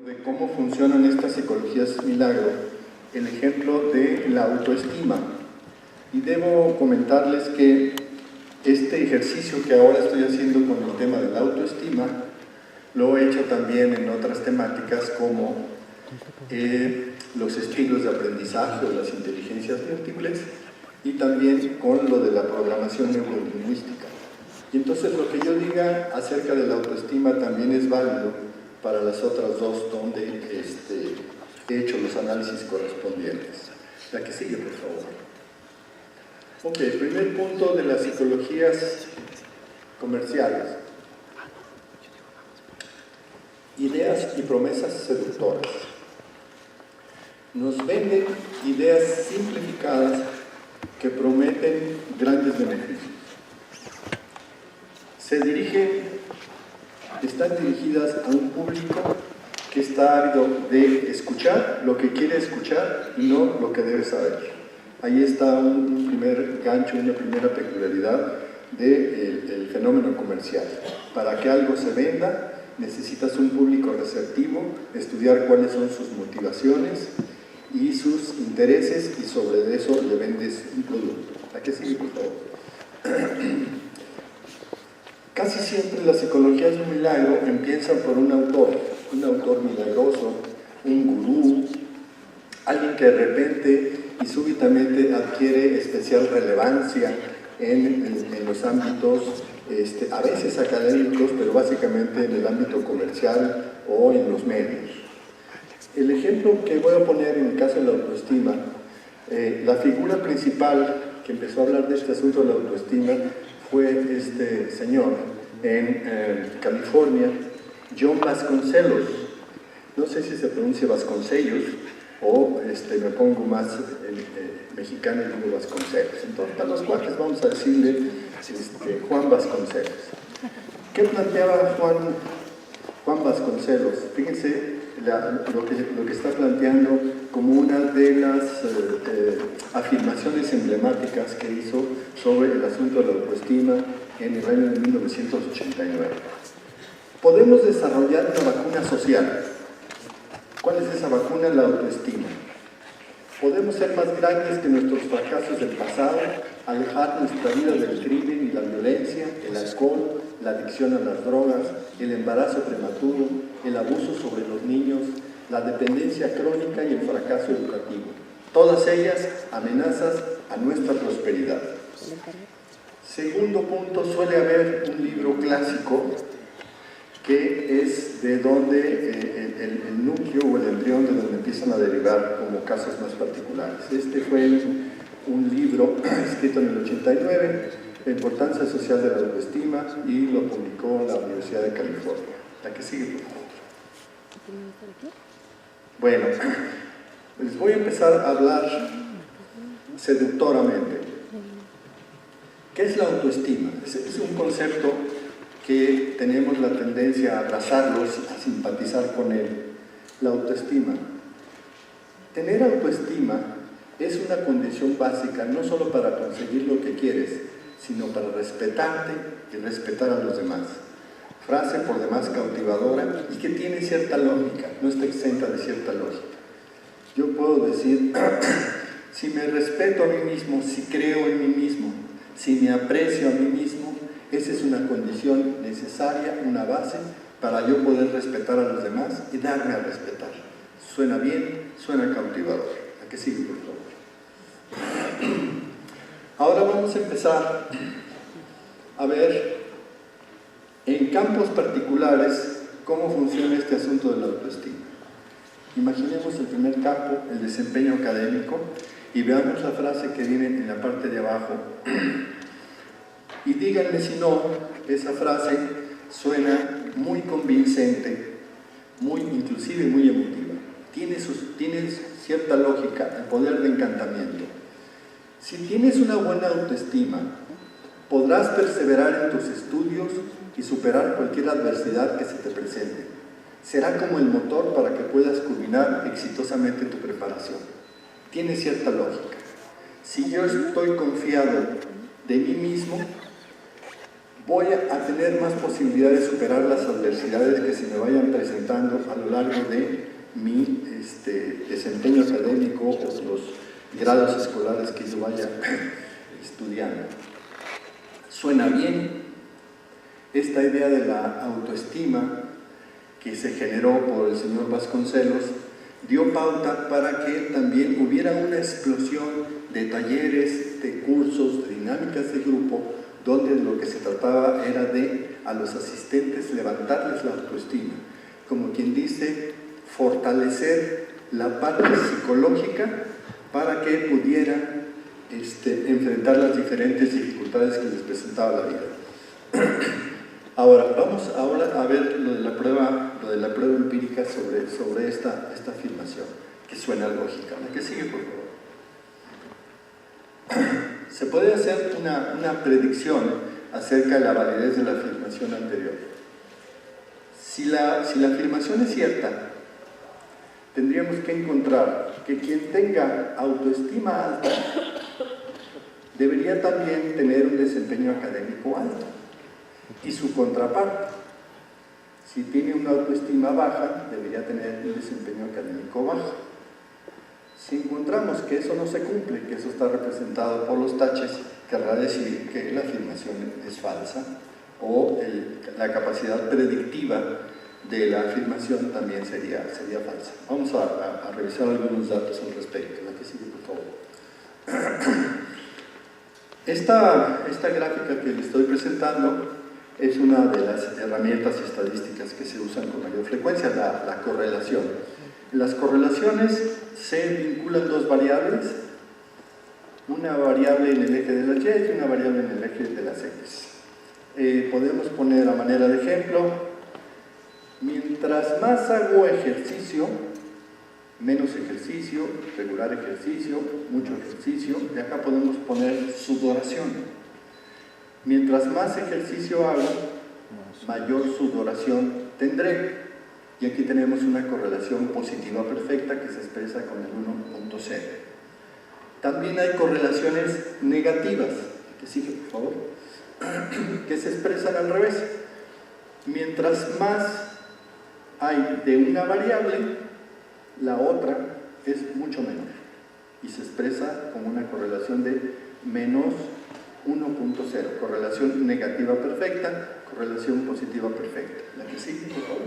De cómo funcionan estas psicologías milagro, el ejemplo de la autoestima. Y debo comentarles que este ejercicio que ahora estoy haciendo con el tema de la autoestima, lo he hecho también en otras temáticas como los estilos de aprendizaje o las inteligencias múltiples, y también con lo de la programación neurolingüística. Y entonces lo que yo diga acerca de la autoestima también es válido para las otras dos donde he hecho los análisis correspondientes. La que sigue, por favor. Ok, el primer punto de las psicologías comerciales. Ideas y promesas seductoras. Nos venden ideas simplificadas que prometen grandes beneficios. Están dirigidas a un público que está ávido de escuchar lo que quiere escuchar y no lo que debe saber. Ahí está un primer gancho, una primera peculiaridad del fenómeno comercial. Para que algo se venda, necesitas un público receptivo, estudiar cuáles son sus motivaciones y sus intereses, y sobre eso le vendes un producto. ¿A qué sigue, por favor? Casi siempre las psicologías de un milagro empiezan por un autor milagroso, un gurú, alguien que de repente y súbitamente adquiere especial relevancia en los ámbitos, a veces académicos, pero básicamente en el ámbito comercial o en los medios. El ejemplo que voy a poner en el caso de la autoestima, la figura principal que empezó a hablar de este asunto de la autoestima fue este señor en California, John Vasconcelos. No sé si se pronuncia Vasconcellos o me pongo más mexicano y digo Vasconcelos. Entonces, para los cuates vamos a decirle Juan Vasconcelos. ¿Qué planteaba Juan Vasconcelos? Fíjense lo que está planteando como una de las afirmaciones emblemáticas que hizo sobre el asunto de la autoestima en el año de 1989. Podemos desarrollar una vacuna social. ¿Cuál es esa vacuna? La autoestima. Podemos ser más grandes que nuestros fracasos del pasado, alejar nuestra vida del crimen y la violencia, el alcohol, la adicción a las drogas, el embarazo prematuro, el abuso sobre los niños, la dependencia crónica y el fracaso educativo. Todas ellas amenazas a nuestra prosperidad. Segundo punto, suele haber un libro clásico que es de donde el núcleo o el embrión de donde empiezan a derivar como casos más particulares. Este fue un libro escrito en el 89, La importancia social de la autoestima, y lo publicó la Universidad de California. La que sigue, por favor. Bueno, les voy a empezar a hablar seductoramente. ¿Qué es la autoestima? Es un concepto que tenemos la tendencia a abrazarlo, a simpatizar con él. La autoestima. Tener autoestima es una condición básica no solo para conseguir lo que quieres, sino para respetarte y respetar a los demás. Frase por demás cautivadora y que tiene cierta lógica, no está exenta de cierta lógica. Yo puedo decir, si me respeto a mí mismo, si creo en mí mismo, si me aprecio a mí mismo, esa es una condición necesaria, una base para yo poder respetar a los demás y darme a respetar. Suena bien, suena cautivador. ¿A qué sigue, por favor? Ahora vamos a empezar a ver en campos particulares cómo funciona este asunto de la autoestima. Imaginemos el primer campo, el desempeño académico, y veamos la frase que viene en la parte de abajo. Y díganme si no, esa frase suena muy convincente, inclusive muy emotiva. Tiene cierta lógica, el poder de encantamiento. Si tienes una buena autoestima, podrás perseverar en tus estudios y superar cualquier adversidad que se te presente. Será como el motor para que puedas culminar exitosamente tu preparación. Tiene cierta lógica. Si yo estoy confiado de mí mismo, voy a tener más posibilidad de superar las adversidades que se me vayan presentando a lo largo de mi desempeño académico o los grados escolares que yo vaya estudiando. Suena bien esta idea de la autoestima que se generó por el señor Vasconcelos, dio pauta para que también hubiera una explosión de talleres, de cursos, de dinámicas de grupo, donde lo que se trataba era de a los asistentes levantarles la autoestima, como quien dice, fortalecer la parte psicológica para que pudieran enfrentar las diferentes dificultades que les presentaba la vida. Ahora, vamos a ver lo de la prueba empírica sobre esta afirmación, que suena lógica. La que sigue, por favor. Se puede hacer una predicción acerca de la validez de la afirmación anterior. Si la afirmación es cierta, tendríamos que encontrar que quien tenga autoestima alta debería también tener un desempeño académico alto. Y su contraparte, si tiene una autoestima baja, debería tener un desempeño académico bajo. Si encontramos que eso no se cumple, que eso está representado por los taches, querrá decir que la afirmación es falsa o la capacidad predictiva de la afirmación también sería falsa. Vamos a revisar algunos datos al respecto. La que sigue, por favor. Esta gráfica que les estoy presentando es una de las herramientas estadísticas que se usan con mayor frecuencia, la correlación. Las correlaciones se vinculan dos variables, una variable en el eje de las Y y una variable en el eje de las X. Podemos poner a manera de ejemplo, mientras más hago ejercicio, menos ejercicio, regular ejercicio, mucho ejercicio, y acá podemos poner sudoración. Mientras más ejercicio hago, mayor sudoración tendré. Y aquí tenemos una correlación positiva perfecta que se expresa con el 1.0. También hay correlaciones negativas, que sigue, por favor, que se expresan al revés. Mientras más hay de una variable, la otra es mucho menor. Y se expresa como una correlación de menos 1.0, correlación negativa perfecta, correlación positiva perfecta. La que sigue, por favor.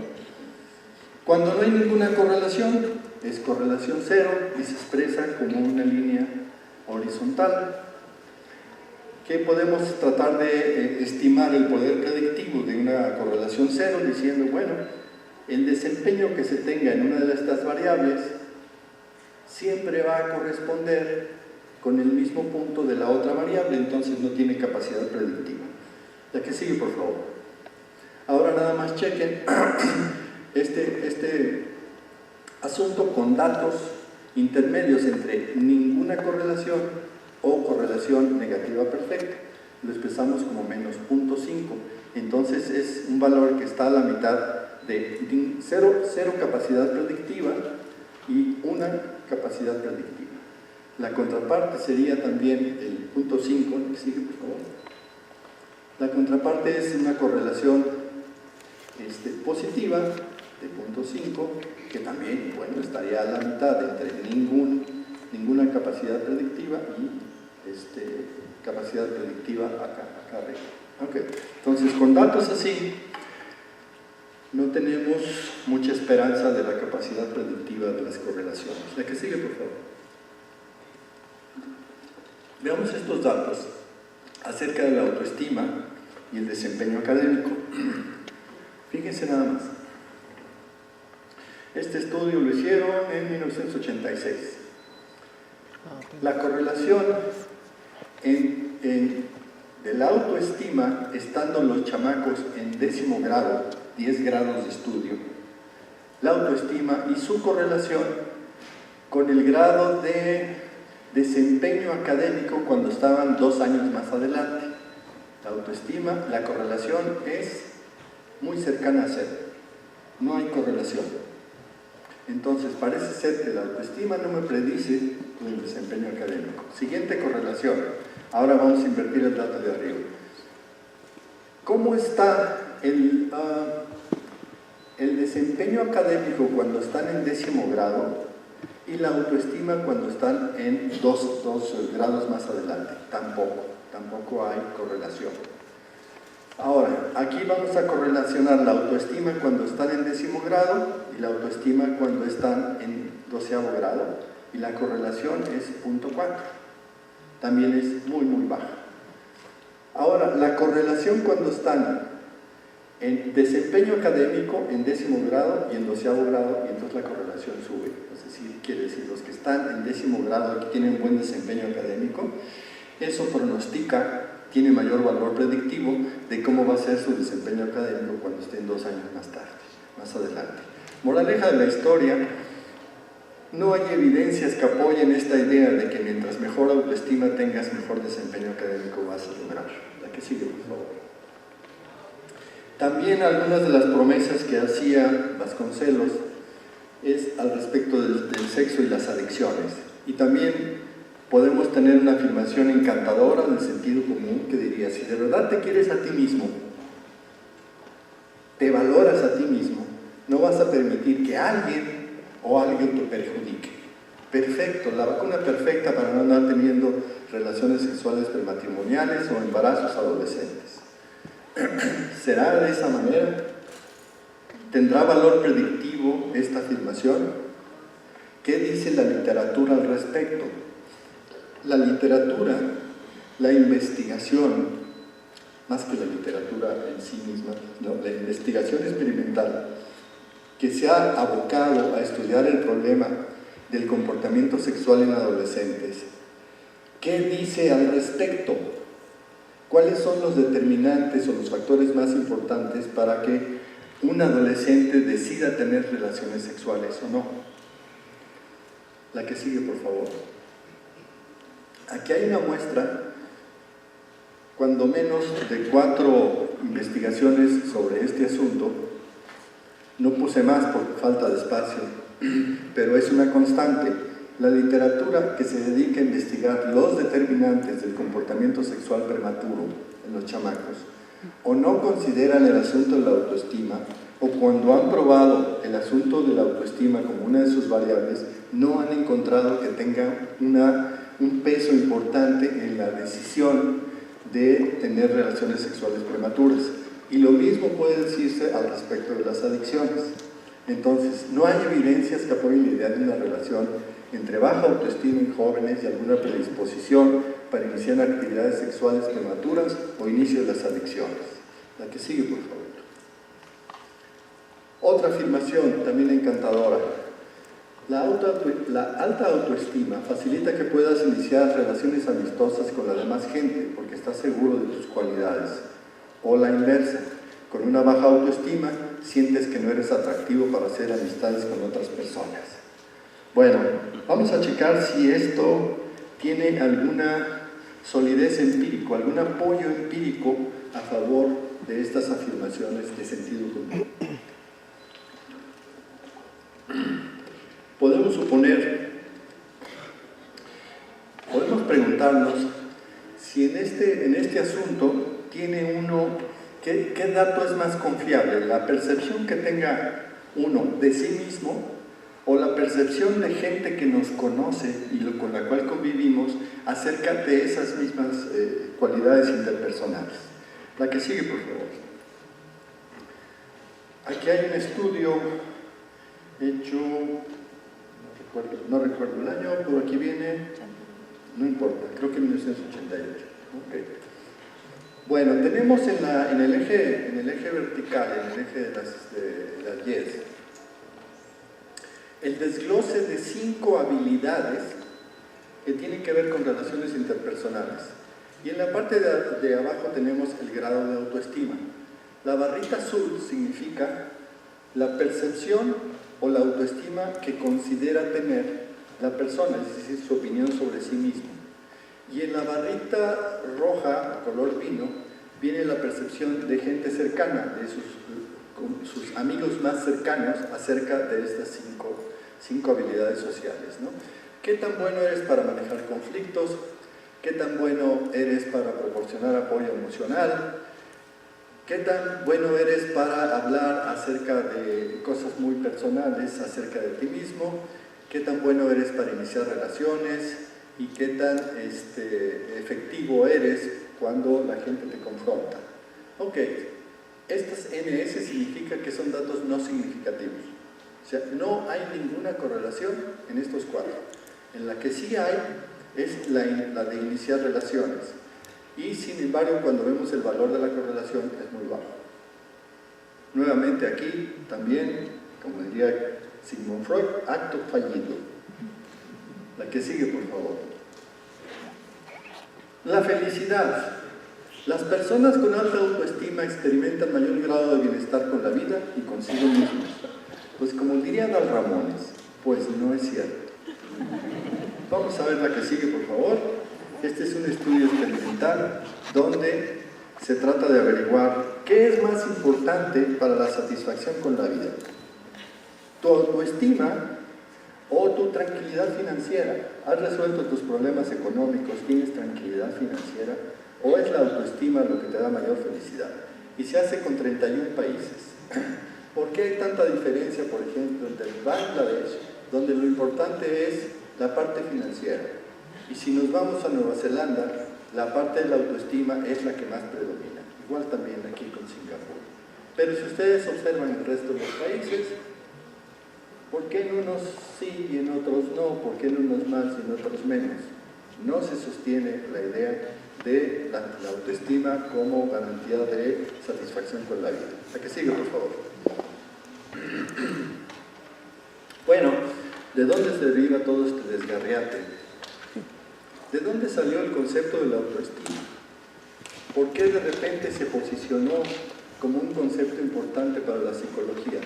Cuando no hay ninguna correlación, es correlación cero y se expresa como una línea horizontal. Que podemos tratar de estimar el poder predictivo de una correlación cero diciendo, bueno, el desempeño que se tenga en una de estas variables siempre va a corresponder con el mismo punto de la otra variable, entonces no tiene capacidad predictiva. La que sigue, por favor. Ahora nada más chequen este asunto con datos intermedios entre ninguna correlación o correlación negativa perfecta. Lo expresamos como menos 0.5. Entonces es un valor que está a la mitad de cero capacidad predictiva y una capacidad predictiva. La contraparte sería también el 0.5, que sigue, por favor. La contraparte es una correlación positiva de 0.5, que también, bueno, estaría a la mitad entre ninguna capacidad predictiva y capacidad predictiva acá arriba. Okay. Entonces, con datos así, no tenemos mucha esperanza de la capacidad predictiva de las correlaciones. La que sigue, por favor. Veamos estos datos acerca de la autoestima y el desempeño académico. Fíjense nada más. Este estudio lo hicieron en 1986. La correlación de la autoestima, estando los chamacos en 10º grado, 10 grados de estudio, la autoestima y su correlación con el grado de desempeño académico cuando estaban 2 años más adelante. La autoestima, la correlación es muy cercana a cero, no hay correlación. Entonces parece ser que la autoestima no me predice el desempeño académico. Siguiente correlación. Ahora vamos a invertir el dato de arriba. ¿Cómo está el desempeño académico cuando están en 10º grado y la autoestima cuando están en dos grados más adelante? Tampoco hay correlación. Ahora, aquí vamos a correlacionar la autoestima cuando están en 10º grado y la autoestima cuando están en 12º grado, y la correlación es 0.4. También es muy baja. Ahora, la correlación cuando están en desempeño académico en 10º grado y en 12º grado, y entonces la correlación sube. Es decir, quiere decir, los que están en 10º grado y que tienen buen desempeño académico, eso pronostica, tiene mayor valor predictivo de cómo va a ser su desempeño académico cuando estén 2 años más adelante. Moraleja de la historia: no hay evidencias que apoyen esta idea de que mientras mejor autoestima tengas, mejor desempeño académico vas a lograr. La que sigue, por favor. También algunas de las promesas que hacía Vasconcelos es al respecto del sexo y las adicciones. Y también podemos tener una afirmación encantadora del sentido común que diría: si de verdad te quieres a ti mismo, te valoras a ti mismo, no vas a permitir que alguien o alguien te perjudique. Perfecto, la vacuna perfecta para no andar teniendo relaciones sexuales prematrimoniales o embarazos adolescentes. ¿Será de esa manera? ¿Tendrá valor predictivo esta afirmación? ¿Qué dice la literatura al respecto? La literatura, la investigación, más que la literatura en sí misma, no, la investigación experimental que se ha abocado a estudiar el problema del comportamiento sexual en adolescentes, ¿qué dice al respecto? ¿Cuáles son los determinantes o los factores más importantes para que un adolescente decida tener relaciones sexuales o no? La que sigue, por favor. Aquí hay una muestra, cuando menos, de 4 investigaciones sobre este asunto. No puse más por falta de espacio, pero es una constante. La literatura que se dedica a investigar los determinantes del comportamiento sexual prematuro en los chamacos, o no consideran el asunto de la autoestima, o cuando han probado el asunto de la autoestima como una de sus variables, no han encontrado que tenga un peso importante en la decisión de tener relaciones sexuales prematuras. Y lo mismo puede decirse al respecto de las adicciones. Entonces, no hay evidencias que apoyen la idea de una relación entre baja autoestima en jóvenes y alguna predisposición para iniciar actividades sexuales prematuras o inicio de las adicciones. La que sigue, por favor. Otra afirmación también encantadora. La alta autoestima facilita que puedas iniciar relaciones amistosas con la demás gente porque estás seguro de tus cualidades. O la inversa, con una baja autoestima sientes que no eres atractivo para hacer amistades con otras personas. Bueno, vamos a checar si esto tiene alguna solidez empírica, algún apoyo empírico a favor de estas afirmaciones de sentido común. Podemos preguntarnos si en este asunto tiene uno, ¿qué dato es más confiable? ¿La percepción que tenga uno de sí mismo o la percepción de gente que nos conoce y con la cual convivimos acerca de esas mismas cualidades interpersonales? La que sigue, por favor. Aquí hay un estudio hecho, no recuerdo el año, por aquí viene, no importa, creo que en 1988. Okay. Bueno, tenemos en el eje vertical, en el eje de las Y, el desglose de 5 habilidades que tienen que ver con relaciones interpersonales. Y en la parte de abajo tenemos el grado de autoestima. La barrita azul significa la percepción o la autoestima que considera tener la persona, es decir, su opinión sobre sí mismo. Y en la barrita roja, color vino, viene la percepción de gente cercana, de sus amigos más cercanos acerca de estas 5 habilidades sociales, ¿no? ¿Qué tan bueno eres para manejar conflictos? ¿Qué tan bueno eres para proporcionar apoyo emocional? ¿Qué tan bueno eres para hablar acerca de cosas muy personales, acerca de ti mismo? ¿Qué tan bueno eres para iniciar relaciones? ¿Y qué tan efectivo eres cuando la gente te confronta? Ok, estas NS significa que son datos no significativos. O sea, no hay ninguna correlación en estos cuatro. En la que sí hay es la de iniciar relaciones. Y sin embargo, cuando vemos el valor de la correlación es muy bajo. Nuevamente aquí también, como diría Sigmund Freud, acto fallido. La que sigue, por favor. La felicidad. Las personas con alta autoestima experimentan mayor grado de bienestar con la vida y consigo mismos. Pues como diría Dal Ramones, pues no es cierto. Vamos a ver la que sigue, por favor. Este es un estudio experimental donde se trata de averiguar qué es más importante para la satisfacción con la vida. Tu autoestima o tu tranquilidad financiera. ¿Has resuelto tus problemas económicos? ¿Tienes tranquilidad financiera? ¿O es la autoestima lo que te da mayor felicidad? Y se hace con 31 países. ¿Por qué hay tanta diferencia, por ejemplo, entre Bangladesh, donde lo importante es la parte financiera? Y si nos vamos a Nueva Zelanda, la parte de la autoestima es la que más predomina. Igual también aquí con Singapur. Pero si ustedes observan el resto de los países, ¿por qué en unos sí y en otros no? ¿Por qué en unos más y en otros menos? No se sostiene la idea de la autoestima como garantía de satisfacción con la vida. La que sigue, por favor. Bueno, ¿de dónde se deriva todo este desgarriate? ¿De dónde salió el concepto de la autoestima? ¿Por qué de repente se posicionó como un concepto importante para la psicología?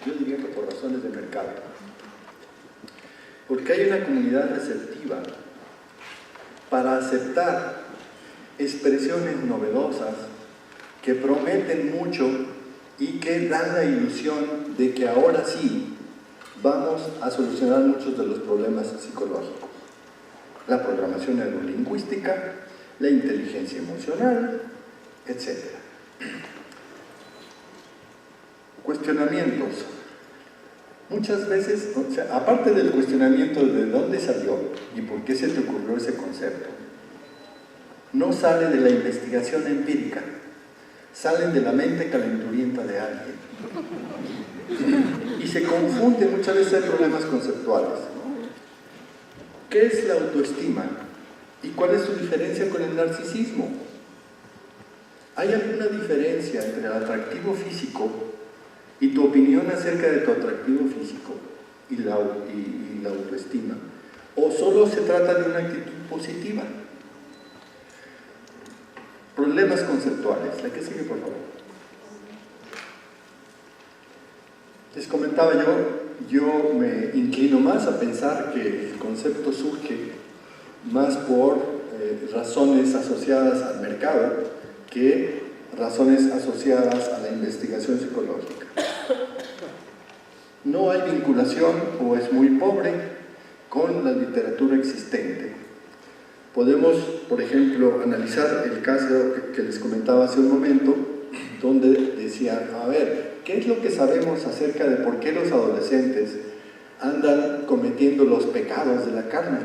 Yo diría que por razones de mercado. Porque hay una comunidad receptiva para aceptar expresiones novedosas que prometen mucho y que dan la ilusión de que ahora sí vamos a solucionar muchos de los problemas psicológicos. La programación neurolingüística, la inteligencia emocional, etc. Cuestionamientos. Muchas veces, o sea, aparte del cuestionamiento de dónde salió y por qué se te ocurrió ese concepto, no sale de la investigación empírica, salen de la mente calenturienta de alguien. Y se confunde, muchas veces hay problemas conceptuales. ¿Qué es la autoestima? ¿Y cuál es su diferencia con el narcisismo? ¿Hay alguna diferencia entre el atractivo físico y tu opinión acerca de tu atractivo físico y la autoestima? ¿O solo se trata de una actitud positiva? Problemas conceptuales. La que sigue, por favor. Les comentaba yo me inclino más a pensar que el concepto surge más por razones asociadas al mercado que razones asociadas a la investigación psicológica. No hay vinculación o es muy pobre con la literatura existente. Podemos, por ejemplo, analizar el caso que les comentaba hace un momento, donde decía, a ver, ¿qué es lo que sabemos acerca de por qué los adolescentes andan cometiendo los pecados de la carne?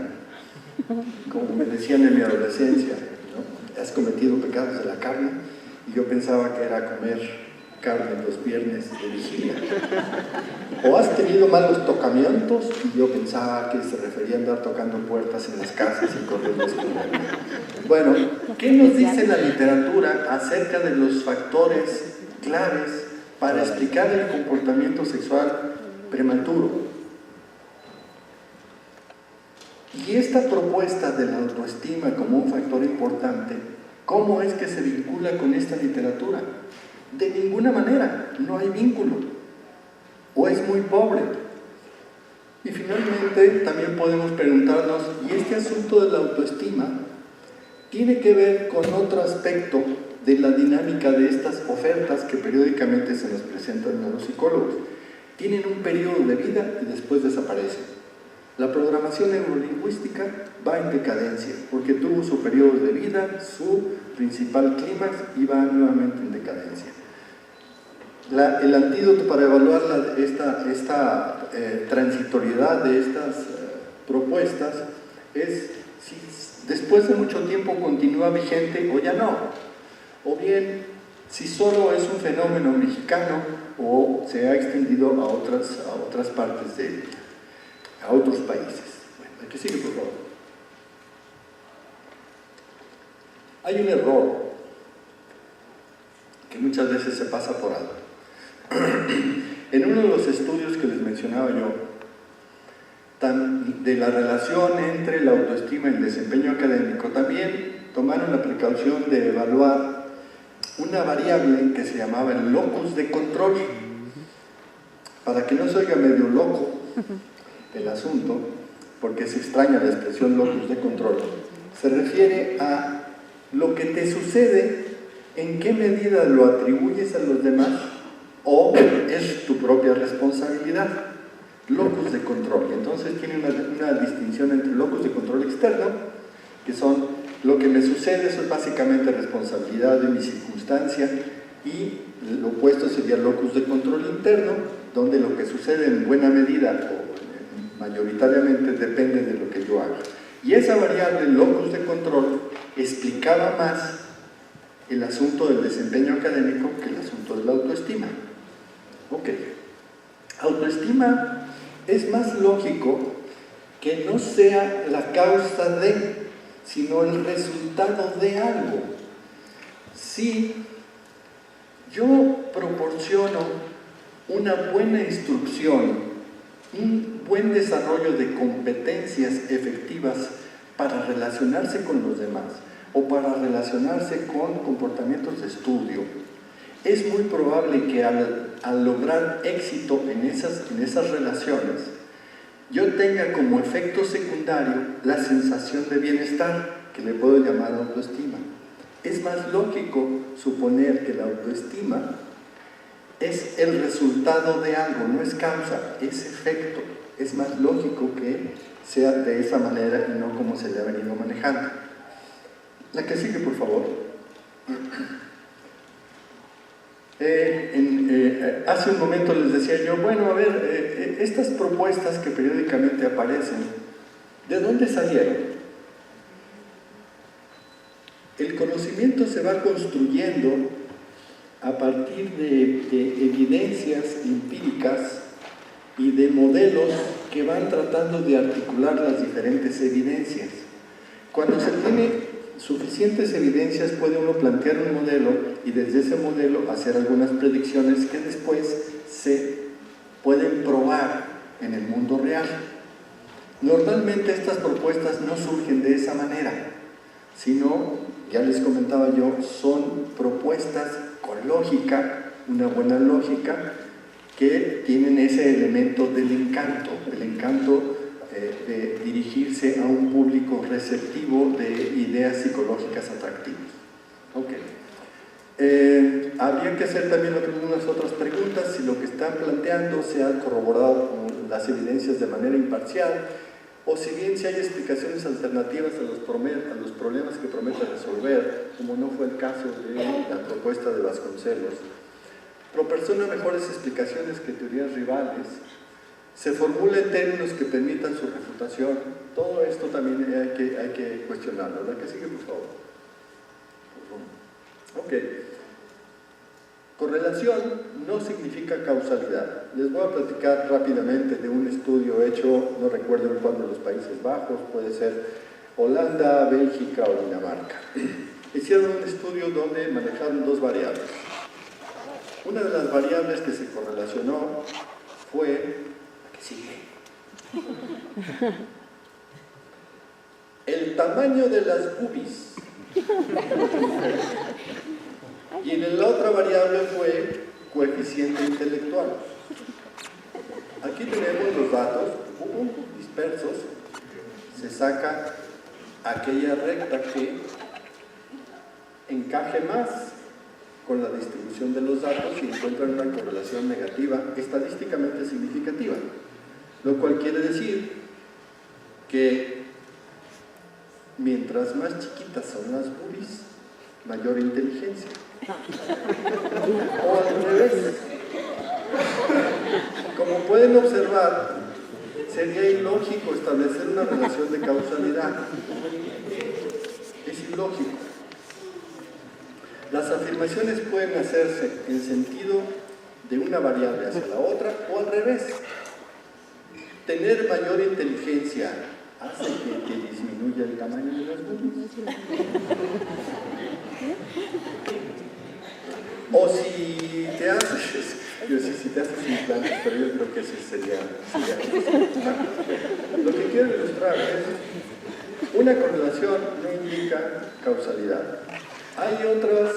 Como me decían en mi adolescencia, ¿no? ¿Has cometido pecados de la carne? Y yo pensaba que era comer carne los viernes de vigilia. ¿O has tenido malos tocamientos? Y yo pensaba que se refería a andar tocando puertas en las casas y corriendo escondidas. Bueno, ¿qué nos dice la literatura acerca de los factores claves para explicar el comportamiento sexual prematuro? Y esta propuesta de la autoestima como un factor importante, ¿cómo es que se vincula con esta literatura? De ninguna manera, no hay vínculo, o es muy pobre. Y finalmente también podemos preguntarnos, ¿y este asunto de la autoestima tiene que ver con otro aspecto de la dinámica de estas ofertas que periódicamente se nos presentan a los psicólogos? Tienen un periodo de vida y después desaparecen. La programación neurolingüística va en decadencia, porque tuvo su periodo de vida, su principal clímax y va nuevamente en decadencia. El antídoto para evaluar esta transitoriedad de estas propuestas es si después de mucho tiempo continúa vigente o ya no, o bien si solo es un fenómeno mexicano o se ha extendido a otras partes a otros países. Bueno, aquí sigue, por favor. Hay un error que muchas veces se pasa por alto. En uno de los estudios que les mencionaba yo, de la relación entre la autoestima y el desempeño académico, también tomaron la precaución de evaluar una variable que se llamaba el locus de control. Para que no se oiga medio loco el asunto, porque se extraña la expresión locus de control, se refiere a lo que te sucede, en qué medida lo atribuyes a los demás o es tu propia responsabilidad. Locus de control. Entonces tiene una distinción entre locus de control externo, que son lo que me sucede, eso es básicamente responsabilidad de mi circunstancia, y lo opuesto sería locus de control interno, donde lo que sucede en buena medida o mayoritariamente depende de lo que yo haga. Y esa variable locus de control explicaba más el asunto del desempeño académico que el asunto de la autoestima. Ok. Autoestima es más lógico que no sea la causa de, sino el resultado de algo. Si yo proporciono una buena instrucción, un buen desarrollo de competencias efectivas para relacionarse con los demás o para relacionarse con comportamientos de estudio, es muy probable que al lograr éxito en esas relaciones, yo tenga como efecto secundario la sensación de bienestar, que le puedo llamar autoestima. Es más lógico suponer que la autoestima es el resultado de algo, no es causa, es efecto. Es más lógico que sea de esa manera y no como se le ha venido manejando. La que sigue, por favor. Hace un momento les decía yo, bueno, a ver, estas propuestas que periódicamente aparecen, ¿de dónde salieron? El conocimiento se va construyendo a partir de evidencias empíricas y de modelos que van tratando de articular las diferentes evidencias. Cuando se tiene suficientes evidencias puede uno plantear un modelo y desde ese modelo hacer algunas predicciones que después se pueden probar en el mundo real. Normalmente estas propuestas no surgen de esa manera, sino, ya les comentaba yo, son propuestas con lógica, una buena lógica, que tienen ese elemento del encanto, el encanto de dirigirse a un público receptivo de ideas psicológicas atractivas. Ok. Habría que hacer también algunas otras preguntas, si lo que están planteando se ha corroborado con las evidencias de manera imparcial, o si bien si hay explicaciones alternativas a los problemas que promete resolver, como no fue el caso de la propuesta de Vasconcelos. Proporciona mejores explicaciones que teorías rivales, se formula en términos que permitan su refutación. Todo esto también hay que cuestionarlo. La que sigue, por favor. Ok. Correlación no significa causalidad. Les voy a platicar rápidamente de un estudio hecho, no recuerdo en cuál de los Países Bajos, puede ser Holanda, Bélgica o Dinamarca. Hicieron un estudio donde manejaron dos variables. Una de las variables que se correlacionó fue el tamaño de las boobies. Y en la otra variable fue coeficiente intelectual. Aquí tenemos los datos dispersos. Se saca aquella recta que encaje más con la distribución de los datos y encuentran una correlación negativa estadísticamente significativa. Lo cual quiere decir que mientras más chiquitas son las boobies, mayor inteligencia. O al revés. Como pueden observar, sería ilógico establecer una relación de causalidad. Es ilógico. Las afirmaciones pueden hacerse en sentido de una variable hacia la otra o al revés. Tener mayor inteligencia hace que disminuya el tamaño de las boobies. O si te haces, si te haces implantes, pero yo creo que eso sería. Lo que quiero ilustrar es una correlación no indica causalidad. Hay otras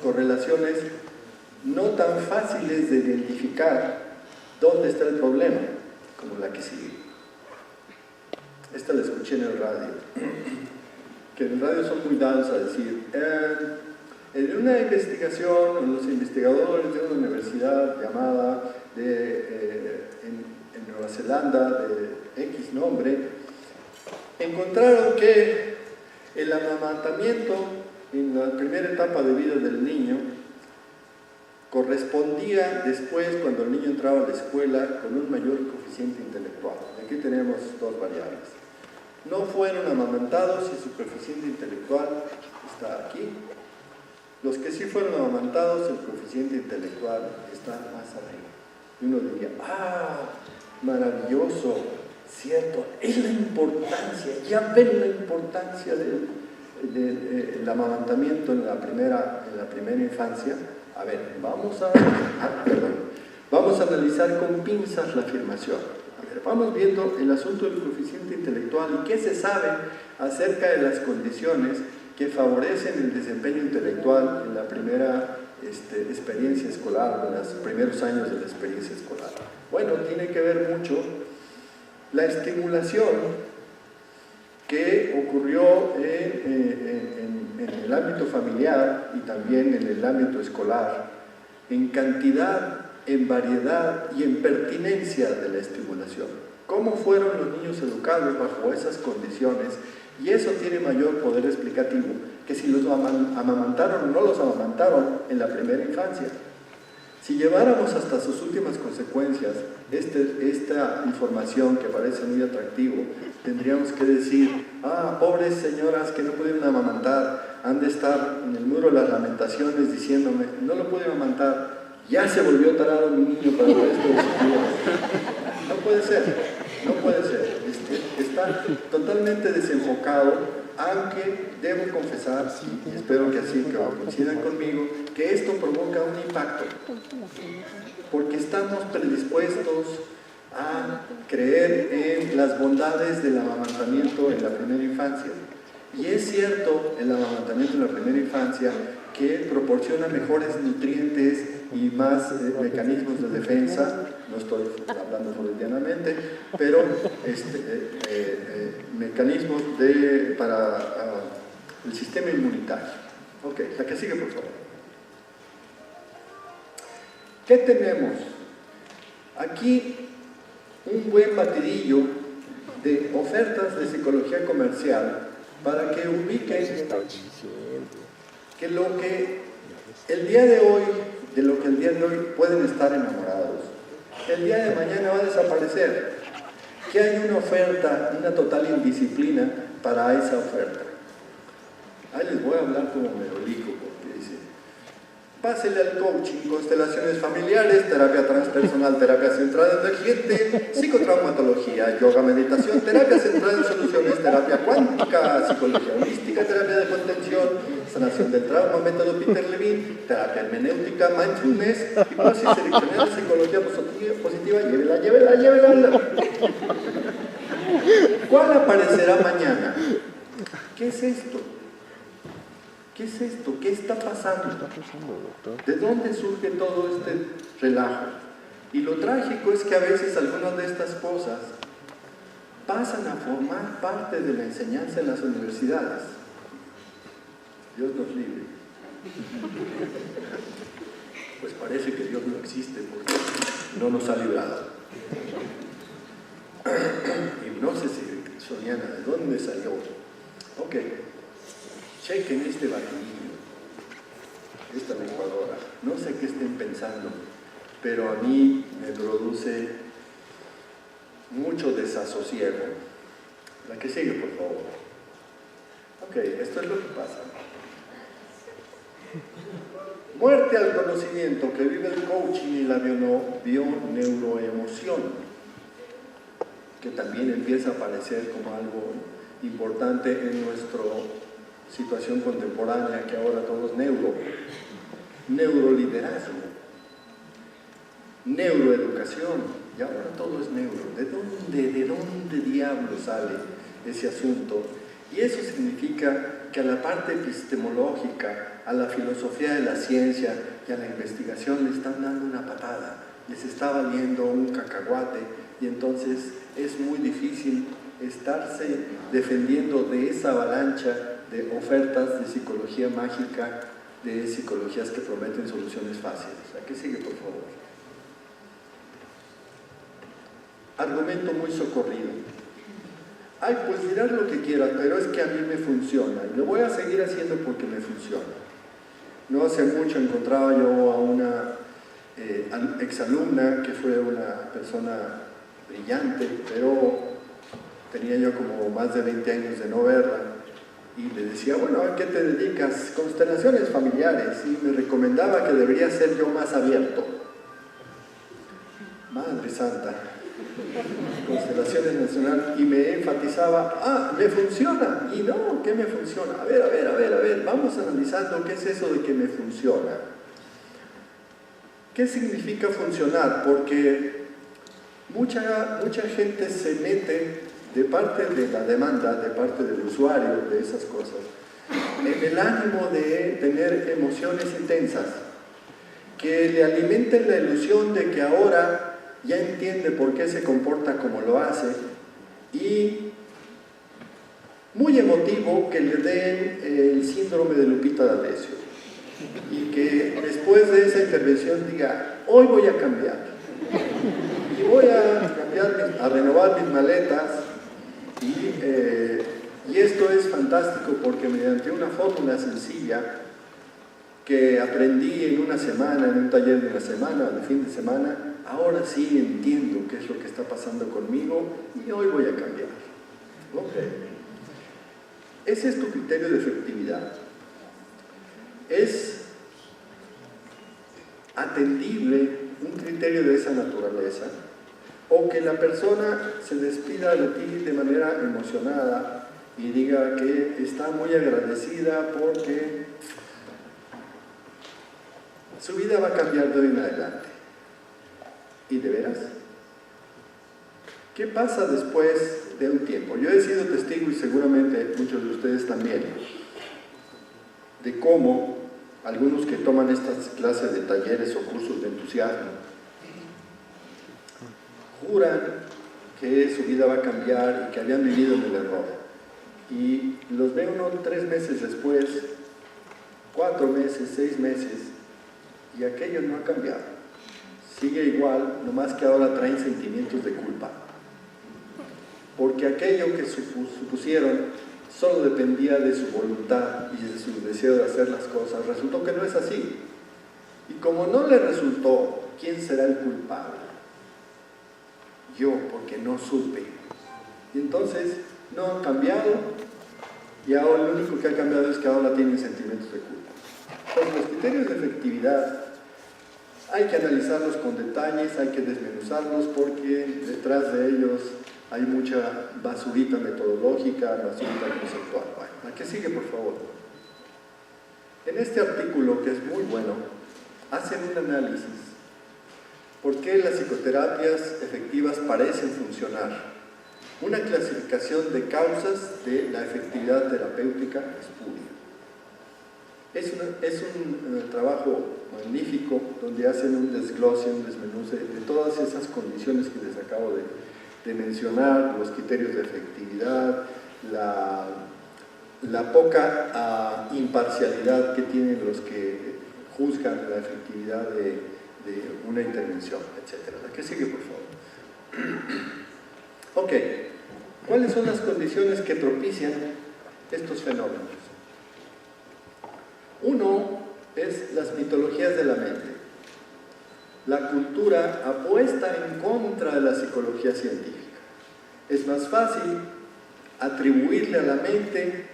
correlaciones no tan fáciles de identificar dónde está el problema, como la que sigue. Esta la escuché en el radio, que en el radio son muy dados a decir, en una investigación, los investigadores de una universidad llamada en Nueva Zelanda, de X nombre, encontraron que el amamantamiento en la primera etapa de vida del niño correspondía después, cuando el niño entraba a la escuela, con un mayor coeficiente intelectual. Aquí tenemos dos variables. No fueron amamantados y su coeficiente intelectual está aquí. Los que sí fueron amamantados, el coeficiente intelectual está más arriba. Y uno diría, maravilloso, cierto, es la importancia, ya ven la importancia del amamantamiento en la primera infancia. A ver, vamos a analizar con pinzas la afirmación. A ver, vamos viendo el asunto del coeficiente intelectual y qué se sabe acerca de las condiciones que favorecen el desempeño intelectual en la primera experiencia escolar, en los primeros años de la experiencia escolar. Bueno, tiene que ver mucho la estimulación que ocurrió en el ámbito familiar y también en el ámbito escolar, en cantidad, en variedad y en pertinencia de la estimulación. ¿Cómo fueron los niños educados bajo esas condiciones? Y eso tiene mayor poder explicativo que si los amamantaron o no los amamantaron en la primera infancia. Si lleváramos hasta sus últimas consecuencias esta información que parece muy atractivo, tendríamos que decir, pobres señoras que no pudieron amamantar, han de estar en el muro de las lamentaciones diciéndome, no lo pude amamantar, ya se volvió tarado mi niño para el resto de su vida. No puede ser, no puede ser. Está totalmente desenfocado, aunque debo confesar, y espero que así que coincidan conmigo, que esto provoca un impacto, porque estamos predispuestos a creer en las bondades del amamantamiento en la primera infancia. Y es cierto, el amamantamiento en la primera infancia que proporciona mejores nutrientes y más mecanismos de defensa, no estoy hablando freudianamente, pero mecanismos para el sistema inmunitario. Ok, la que sigue, por favor. ¿Qué tenemos? Aquí un buen batidillo de ofertas de psicología comercial para que ubiquen que lo que el día de hoy pueden estar enamorados, el día de mañana va a desaparecer, que hay una oferta, una total indisciplina para esa oferta. Ahí les voy a hablar como merolico, porque dice, pásele al coaching, constelaciones familiares, terapia transpersonal, terapia centrada en el cliente, psicotraumatología, yoga, meditación, terapia centrada en soluciones, terapia cuántica, psicología holística, terapia de contención, sanación del trauma, método Peter Levine, terapia hermenéutica, mindfulness, hipnosis seleccionada, psicología positiva, llévela. ¿Cuál aparecerá mañana? ¿Qué es esto? ¿Qué es esto? ¿Qué está pasando? ¿De dónde surge todo este relajo? Y lo trágico es que a veces algunas de estas cosas pasan a formar parte de la enseñanza en las universidades. Dios nos libre. Pues parece que Dios no existe porque no nos ha librado. Hipnosis amazoniana, ¿de dónde salió? Ok, chequen este vaquilillo, esta licuadora. No sé qué estén pensando, pero a mí me produce mucho desasosiego. La que sigue, por favor. Ok, esto es lo que pasa. Muerte al conocimiento, que vive el coaching y la bioneuroemoción, que también empieza a aparecer como algo importante en nuestra situación contemporánea, que ahora todo es neuroliderazgo, neuroeducación, y ahora todo es neuro. ¿De dónde diablo sale ese asunto? Y eso significa que a la parte epistemológica, a la filosofía de la ciencia y a la investigación le están dando una patada, les está valiendo un cacahuate, y entonces es muy difícil estarse defendiendo de esa avalancha de ofertas de psicología mágica, de psicologías que prometen soluciones fáciles. ¿A qué sigue, por favor? Argumento muy socorrido. Ay, pues dirás lo que quieras, pero es que a mí me funciona, y lo voy a seguir haciendo porque me funciona. No hace mucho encontraba yo a una exalumna que fue una persona brillante, pero tenía yo como más de 20 años de no verla, y le decía, bueno, ¿a qué te dedicas? Constelaciones familiares, y me recomendaba que debería ser yo más abierto. Madre santa, Constelaciones Nacional, y me enfatizaba, me funciona, y no, ¿qué me funciona? A ver, vamos analizando qué es eso de que me funciona. ¿Qué significa funcionar? Porque mucha gente se mete de parte de la demanda, de parte del usuario de esas cosas, en el ánimo de tener emociones intensas, que le alimenten la ilusión de que ahora ya entiende por qué se comporta como lo hace, y muy emotivo que le den el síndrome de Lupita D'Alessio, y que después de esa intervención diga, hoy voy a cambiar, y voy a cambiar, a renovar mis maletas, y esto es fantástico porque mediante una fórmula sencilla que aprendí en una semana, en un taller de una semana, de fin de semana, ahora sí entiendo qué es lo que está pasando conmigo y hoy voy a cambiar. Ok. Ese es tu criterio de efectividad. ¿Es atendible un criterio de esa naturaleza? O que la persona se despida de ti de manera emocionada y diga que está muy agradecida porque su vida va a cambiar de hoy en adelante. ¿Y de veras? ¿Qué pasa después de un tiempo? Yo he sido testigo, y seguramente muchos de ustedes también, de cómo algunos que toman estas clases de talleres o cursos de entusiasmo juran que su vida va a cambiar y que habían vivido en el error. Y los ve uno 3 meses después, 4 meses, 6 meses, y aquello no ha cambiado. Sigue igual, nomás que ahora traen sentimientos de culpa. Porque aquello que supusieron solo dependía de su voluntad y de su deseo de hacer las cosas, resultó que no es así. Y como no le resultó, ¿quién será el culpable? Yo, porque no supe. Y entonces no han cambiado, y ahora lo único que ha cambiado es que ahora tienen sentimientos de culpa. Entonces los criterios de efectividad hay que analizarlos con detalles, hay que desmenuzarlos, porque detrás de ellos hay mucha basurita metodológica, basurita conceptual. Bueno, ¿a qué sigue, por favor? En este artículo, que es muy bueno, hacen un análisis. ¿Por qué las psicoterapias efectivas parecen funcionar? Una clasificación de causas de la efectividad terapéutica espuria. Es un trabajo magnífico donde hacen un desglose, un desmenuce de todas esas condiciones que les acabo de mencionar, los criterios de efectividad, la poca imparcialidad que tienen los que juzgan la efectividad de una intervención, etc. ¿Qué sigue, por favor? Ok. ¿Cuáles son las condiciones que propician estos fenómenos? Uno es las mitologías de la mente. La cultura apuesta en contra de la psicología científica. Es más fácil atribuirle a la mente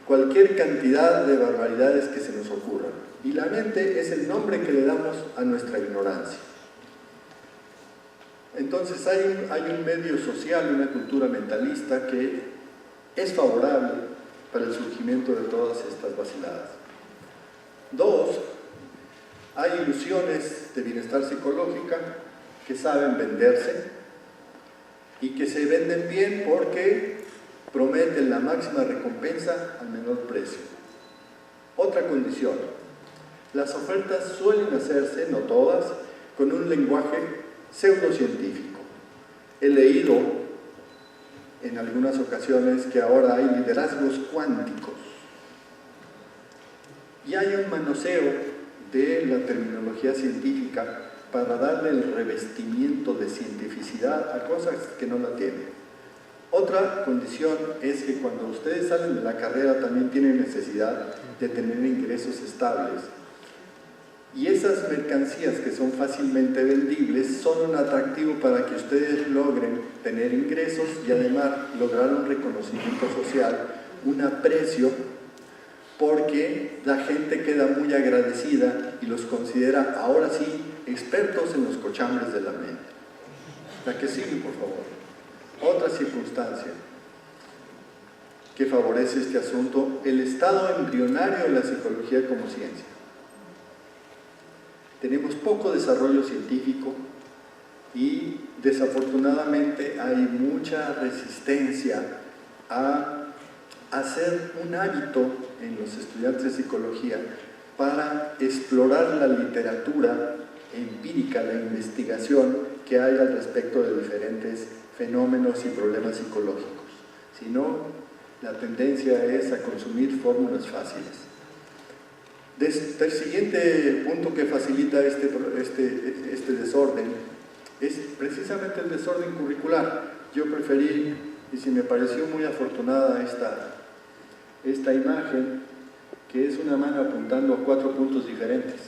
cualquier cantidad de barbaridades que se nos ocurran. Y la mente es el nombre que le damos a nuestra ignorancia. Entonces hay un medio social, una cultura mentalista que es favorable para el surgimiento de todas estas vaciladas. Dos, hay ilusiones de bienestar psicológica que saben venderse y que se venden bien porque prometen la máxima recompensa al menor precio. Otra condición, las ofertas suelen hacerse, no todas, con un lenguaje pseudocientífico. He leído en algunas ocasiones que ahora hay liderazgos cuánticos y hay un manoseo de la terminología científica para darle el revestimiento de cientificidad a cosas que no la tienen. Otra condición es que cuando ustedes salen de la carrera también tienen necesidad de tener ingresos estables. Y esas mercancías que son fácilmente vendibles son un atractivo para que ustedes logren tener ingresos y además lograr un reconocimiento social, un aprecio, porque la gente queda muy agradecida y los considera ahora sí expertos en los cochambres de la mente. La que sigue, por favor. Otra circunstancia que favorece este asunto, el estado embrionario de la psicología como ciencia. Tenemos poco desarrollo científico y desafortunadamente hay mucha resistencia a hacer un hábito en los estudiantes de psicología para explorar la literatura empírica, la investigación que hay al respecto de diferentes fenómenos y problemas psicológicos. Si no, la tendencia es a consumir fórmulas fáciles. El siguiente punto que facilita este desorden es precisamente el desorden curricular. Yo preferí, y si me pareció muy afortunada esta imagen, que es una mano apuntando a 4 puntos diferentes.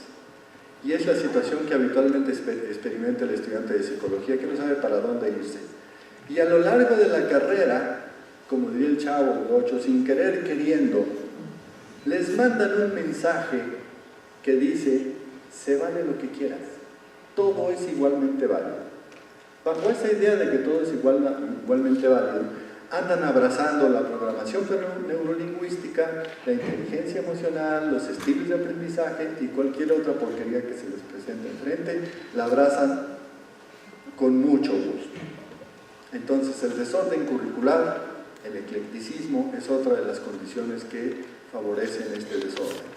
Y es la situación que habitualmente experimenta el estudiante de psicología, que no sabe para dónde irse. Y a lo largo de la carrera, como diría el Chavo del 8, sin querer queriendo, les mandan un mensaje que dice: se vale lo que quieras, todo es igualmente válido. Bajo esa idea de que todo es igualmente válido, andan abrazando la programación neurolingüística, la inteligencia emocional, los estilos de aprendizaje y cualquier otra porquería que se les presente enfrente, la abrazan con mucho gusto. Entonces el desorden curricular, el eclecticismo, es otra de las condiciones que favorecen este desorden.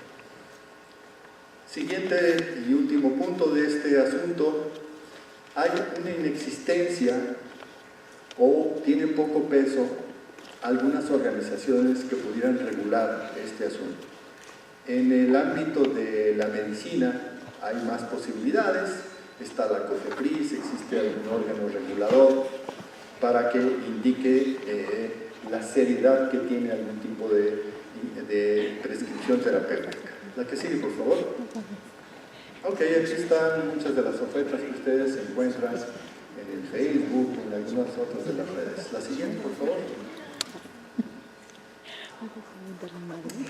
Siguiente y último punto de este asunto, hay una inexistencia o tienen poco peso algunas organizaciones que pudieran regular este asunto. En el ámbito de la medicina hay más posibilidades, está la COFEPRIS, existe algún órgano regulador para que indique la seriedad que tiene algún tipo de prescripción terapéutica. La que sigue, por favor. Ok, aquí están muchas de las ofertas que ustedes encuentran en el Facebook, en algunas otras de las redes. La siguiente, por favor.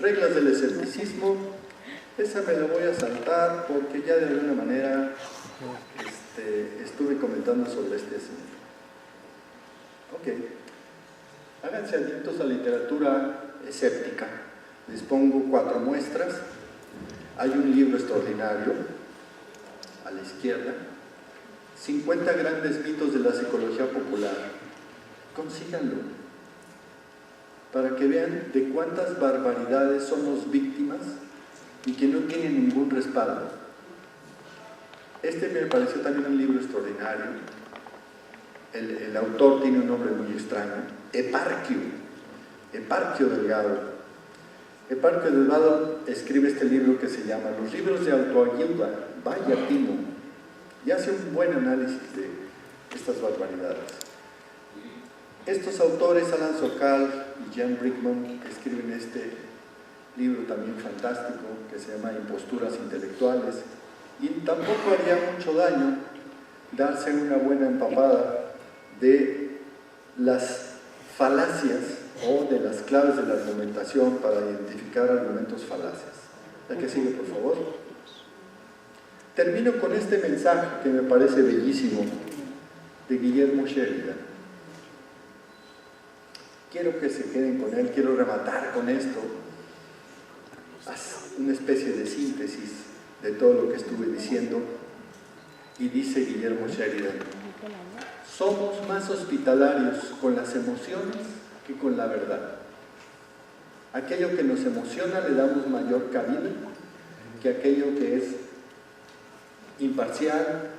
Reglas del escepticismo. Esa me la voy a saltar porque ya de alguna manera estuve comentando sobre este asunto. Ok. Háganse adictos a literatura escéptica. Les pongo 4 muestras. Hay un libro extraordinario a la izquierda, 50 grandes mitos de la psicología popular. Consíganlo para que vean de cuántas barbaridades somos víctimas y que no tienen ningún respaldo. Este me pareció también un libro extraordinario. El autor tiene un nombre muy extraño, Eparquio Delgado. Eparquio Delgado escribe este libro que se llama Los libros de autoayuda, vaya tino, y hace un buen análisis de estas barbaridades. Estos autores, Alan Sokal y Jan Brickman, que escriben este libro también fantástico que se llama Imposturas Intelectuales, y tampoco haría mucho daño darse una buena empapada de las falacias o de las claves de la argumentación para identificar argumentos falaces. ¿La que sigue, por favor? Termino con este mensaje que me parece bellísimo de Guillermo Sheridan. Quiero que se queden con él, quiero rematar con esto, una especie de síntesis de todo lo que estuve diciendo, y dice Guillermo Sheridan: somos más hospitalarios con las emociones que con la verdad. Aquello que nos emociona le damos mayor cabida que aquello que es imparcial,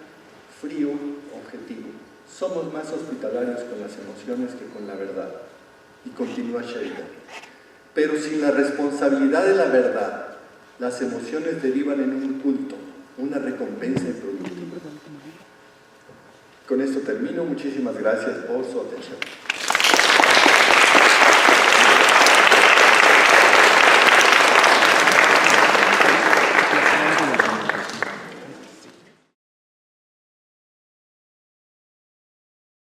frío, objetivo. Somos más hospitalarios con las emociones que con la verdad. Y continúa Sheridan: pero sin la responsabilidad de la verdad, las emociones derivan en un culto, una recompensa improductiva. Con esto termino. Muchísimas gracias por su atención.